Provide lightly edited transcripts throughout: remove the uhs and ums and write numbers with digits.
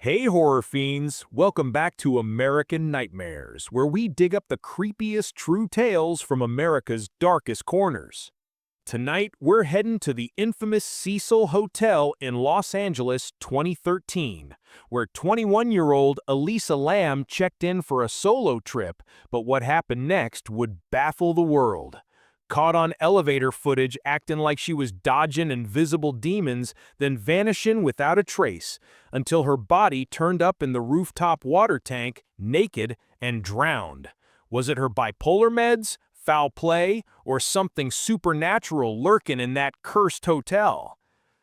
Hey horror fiends, welcome back to American Nightmares, where we dig up the creepiest true tales from America's darkest corners. Tonight, we're heading to the infamous Cecil Hotel in Los Angeles 2013, where 21-year-old Elisa Lam checked in for a solo trip, but what happened next would baffle the world. Caught on elevator footage acting like she was dodging invisible demons, then vanishing without a trace, until her body turned up in the rooftop water tank, naked and drowned. Was it her bipolar meds, foul play, or something supernatural lurking in that cursed hotel?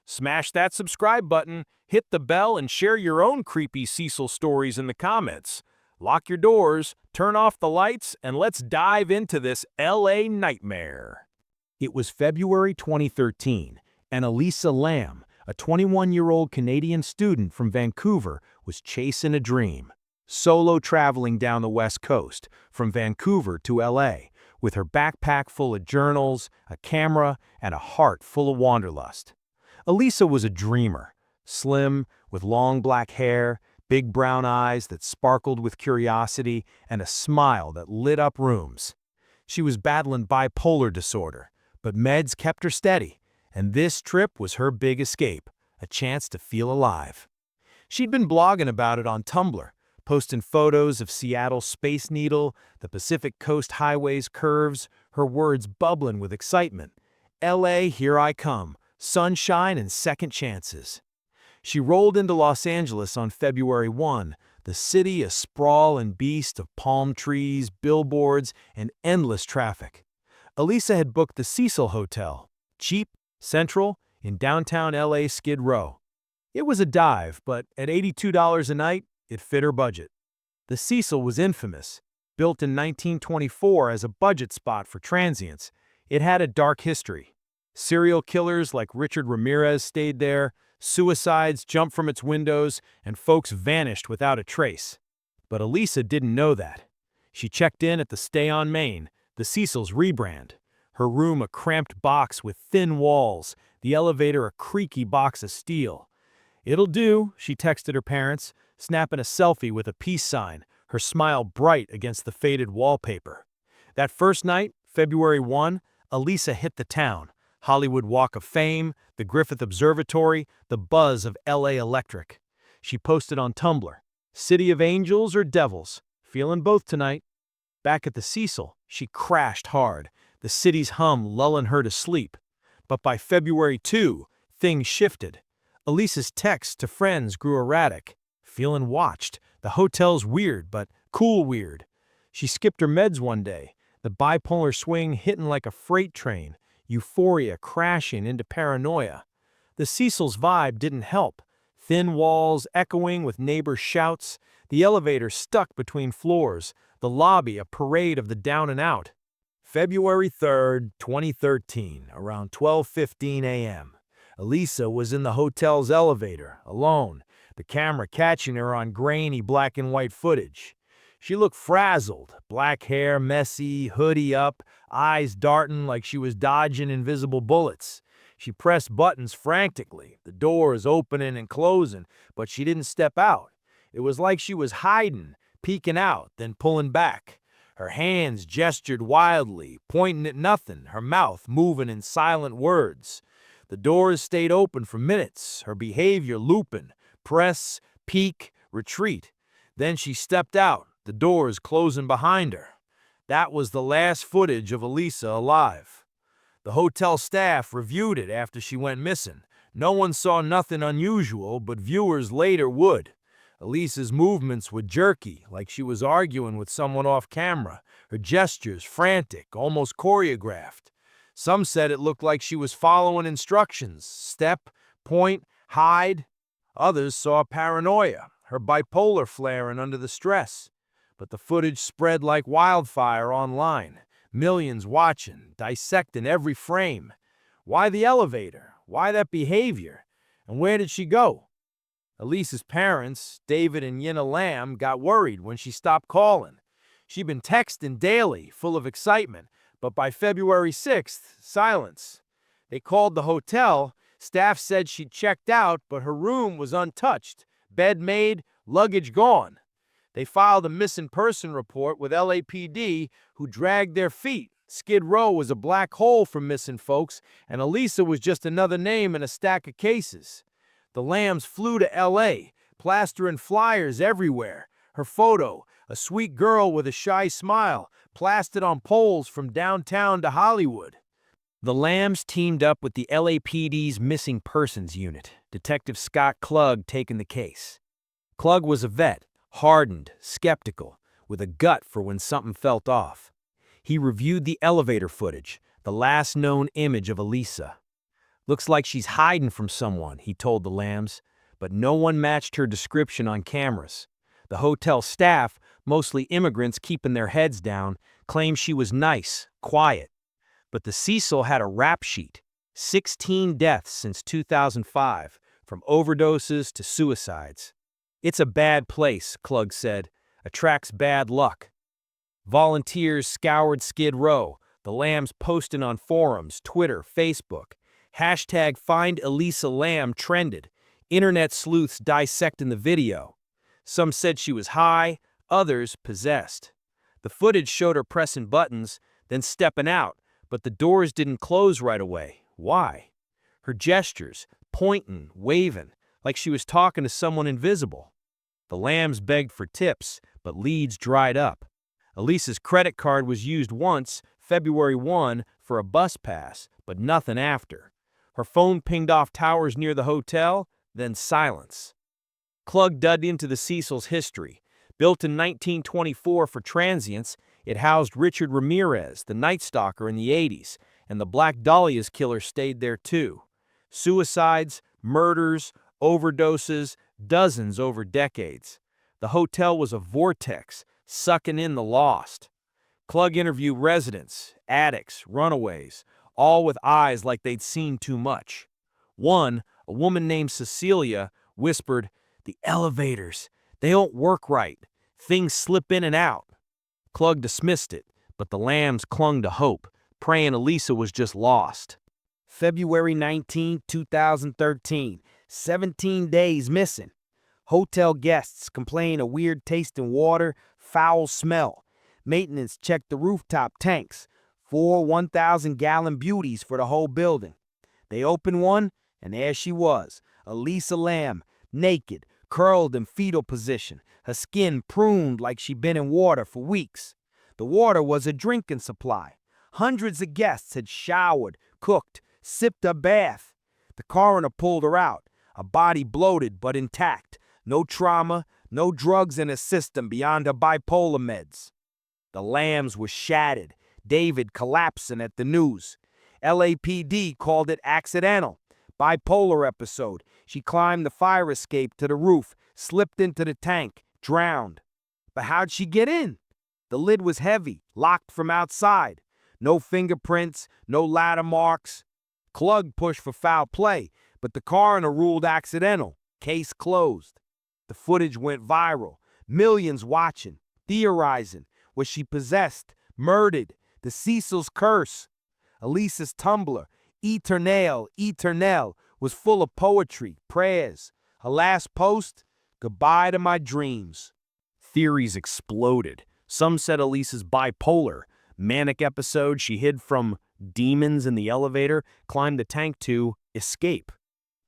Smash that subscribe button, hit the bell, and share your own creepy Cecil stories in the comments. Lock your doors, turn off the lights, and let's dive into this LA nightmare. It was February 2013, and Elisa Lam, a 21-year-old Canadian student from Vancouver, was chasing a dream. Solo traveling down the West Coast, from Vancouver to LA, with her backpack full of journals, a camera, and a heart full of wanderlust. Elisa was a dreamer, slim, with long black hair, big brown eyes that sparkled with curiosity, and a smile that lit up rooms. She was battling bipolar disorder, but meds kept her steady, and this trip was her big escape, a chance to feel alive. She'd been blogging about it on Tumblr, posting photos of Seattle's Space Needle, the Pacific Coast Highway's curves, her words bubbling with excitement. LA, here I come, sunshine and second chances. She rolled into Los Angeles on February 1, the city a sprawl and beast of palm trees, billboards, and endless traffic. Elisa had booked the Cecil Hotel, cheap, central, in downtown LA Skid Row. It was a dive, but at $82 a night, it fit her budget. The Cecil was infamous. Built in 1924 as a budget spot for transients, it had a dark history. Serial killers like Richard Ramirez stayed there, suicides jumped from its windows, and folks vanished without a trace. But Elisa didn't know that. She checked in at the Stay on Main, the Cecil's rebrand. Her room a cramped box with thin walls, the elevator a creaky box of steel. "It'll do," she texted her parents, snapping a selfie with a peace sign, her smile bright against the faded wallpaper. That first night, February 1, Elisa hit the town. Hollywood Walk of Fame, the Griffith Observatory, the buzz of LA Electric. She posted on Tumblr, "City of Angels or Devils? Feeling both tonight." Back at the Cecil, she crashed hard, the city's hum lulling her to sleep. But by February 2, things shifted. Elisa's texts to friends grew erratic. "Feeling watched. The hotel's weird, but cool weird." She skipped her meds one day, the bipolar swing hitting like a freight train, euphoria crashing into paranoia. The Cecil's vibe didn't help. Thin walls echoing with neighbors' shouts, the elevator stuck between floors, the lobby a parade of the down and out. February 3rd, 2013, around 12:15 a.m. Elisa was in the hotel's elevator, alone, the camera catching her on grainy black and white footage. She looked frazzled, black hair messy, hoodie up, eyes darting like she was dodging invisible bullets. She pressed buttons frantically, the doors opening and closing, but she didn't step out. It was like she was hiding, peeking out, then pulling back. Her hands gestured wildly, pointing at nothing, her mouth moving in silent words. The doors stayed open for minutes, her behavior looping, press, peek, retreat. Then she stepped out, the doors closing behind her. That was the last footage of Elisa alive. The hotel staff reviewed it after she went missing. No one saw nothing unusual, but viewers later would. Elisa's movements were jerky, like she was arguing with someone off camera, her gestures frantic, almost choreographed. Some said it looked like she was following instructions, step, point, hide. Others saw paranoia, her bipolar flaring under the stress. But the footage spread like wildfire online, millions watching, dissecting every frame. Why the elevator? Why that behavior? And where did she go? Elisa's parents, David and Yina Lam, got worried when she stopped calling. She'd been texting daily, full of excitement, but by February 6th, silence. They called the hotel. Staff said she'd checked out, but her room was untouched, bed made, luggage gone. They filed a missing person report with LAPD, who dragged their feet. Skid Row was a black hole for missing folks, and Elisa was just another name in a stack of cases. The Lambs flew to LA, plastering flyers everywhere. Her photo, a sweet girl with a shy smile, plastered on poles from downtown to Hollywood. The Lambs teamed up with the LAPD's Missing Persons Unit, Detective Scott Klug taking the case. Klug was a vet, hardened, skeptical, with a gut for when something felt off. He reviewed the elevator footage, the last known image of Elisa. "Looks like she's hiding from someone," he told the Lambs, but no one matched her description on cameras. The hotel staff, mostly immigrants keeping their heads down, claimed she was nice, quiet. But the Cecil had a rap sheet: 16 deaths since 2005, from overdoses to suicides. "It's a bad place," Klug said. "Attracts bad luck." Volunteers scoured Skid Row, the Lambs posting on forums, Twitter, Facebook. Hashtag Find Elisa Lam trended. Internet sleuths dissecting the video. Some said she was high, others possessed. The footage showed her pressing buttons, then stepping out, but the doors didn't close right away. Why? Her gestures, pointing, waving, like she was talking to someone invisible. The Lambs begged for tips, but leads dried up. Elisa's credit card was used once, February 1, for a bus pass, but nothing after. Her phone pinged off towers near the hotel, then silence. Klug dug into the Cecil's history. Built in 1924 for transients, it housed Richard Ramirez, the Night Stalker in the 80s, and the Black Dahlia's killer stayed there too. Suicides, murders, overdoses, dozens over decades. The hotel was a vortex, sucking in the lost. Klug interviewed residents, addicts, runaways, all with eyes like they'd seen too much. One, a woman named Cecilia, whispered, "The elevators, they don't work right. Things slip in and out." Klug dismissed it, but the Lambs clung to hope, praying Elisa was just lost. February 19, 2013, 17 days missing. Hotel guests complain of weird taste in water, foul smell. Maintenance checked the rooftop tanks, 4 1,000-gallon beauties for the whole building. They opened one, and there she was, Elisa Lam, naked, curled in fetal position, her skin pruned like she'd been in water for weeks. The water was a drinking supply. Hundreds of guests had showered, cooked, sipped her bath. The coroner pulled her out, a body bloated but intact. No trauma, no drugs in her system beyond her bipolar meds. The Lambs were shattered, David collapsing at the news. LAPD called it accidental. Bipolar episode. She climbed the fire escape to the roof, slipped into the tank, drowned. But how'd she get in? The lid was heavy, locked from outside. No fingerprints, no ladder marks. Klug pushed for foul play, but the coroner ruled accidental. Case closed. The footage went viral. Millions watching, theorizing. Was she possessed, murdered? The Cecil's curse. Elisa's Tumblr, Eternel, was full of poetry, prayers. Her last post, "Goodbye to my dreams." Theories exploded. Some said Elisa's bipolar, manic episode she hid from demons in the elevator, climbed the tank to escape.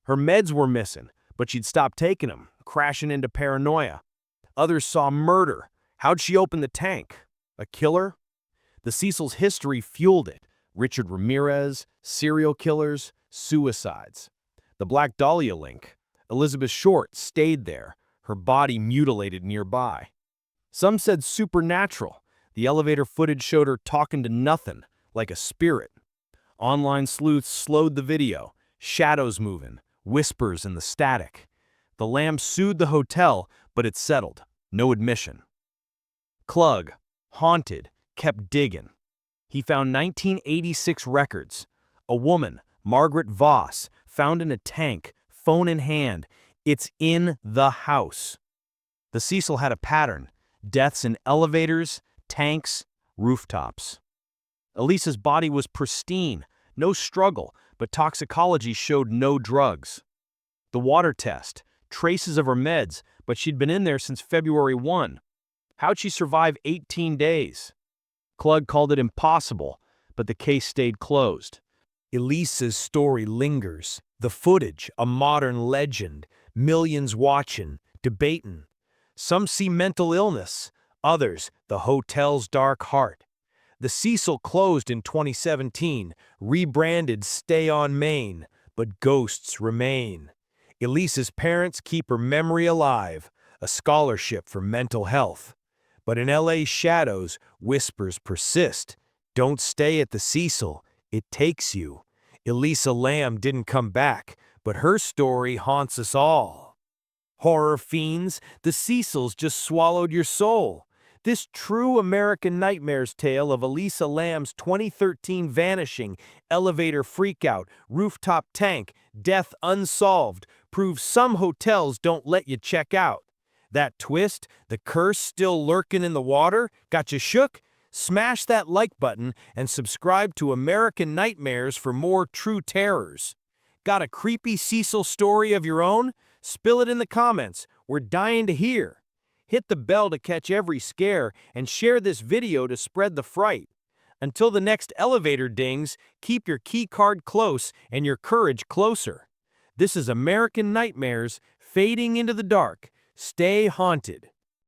Her meds were missing, but she'd stopped taking them, crashing into paranoia. Others saw murder. How'd she open the tank? A killer? The Cecil's history fueled it. Richard Ramirez, serial killers, suicides. The Black Dahlia link. Elizabeth Short stayed there, her body mutilated nearby. Some said supernatural. The elevator footage showed her talking to nothing, like a spirit. Online sleuths slowed the video, shadows moving, whispers in the static. The Lambs sued the hotel, but it settled. No admission. Klug, haunted, kept digging. He found 1986 records. A woman, Margaret Voss, found in a tank, phone in hand. It's in the house. The Cecil had a pattern. Deaths in elevators, tanks, rooftops. Elisa's body was pristine, no struggle, but toxicology showed no drugs. The water test, traces of her meds, but she'd been in there since February 1. How'd she survive 18 days? Klug called it impossible, but the case stayed closed. Elisa's story lingers. The footage, a modern legend, millions watching, debating. Some see mental illness, others, the hotel's dark heart. The Cecil closed in 2017, rebranded Stay on Main, but ghosts remain. Elisa's parents keep her memory alive, a scholarship for mental health. But in LA's shadows, whispers persist. Don't stay at the Cecil, it takes you. Elisa Lam didn't come back, but her story haunts us all. Horror fiends, the Cecils just swallowed your soul. This true American nightmares tale of Elisa Lam's 2013 vanishing, elevator freakout, rooftop tank, death unsolved, proves some hotels don't let you check out. That twist, the curse still lurking in the water, got you shook? Smash that like button and subscribe to American Nightmares for more true terrors. Got a creepy Cecil story of your own? Spill it in the comments. We're dying to hear. Hit the bell to catch every scare and share this video to spread the fright. Until the next elevator dings, keep your key card close and your courage closer. This is American Nightmares fading into the dark. Stay haunted.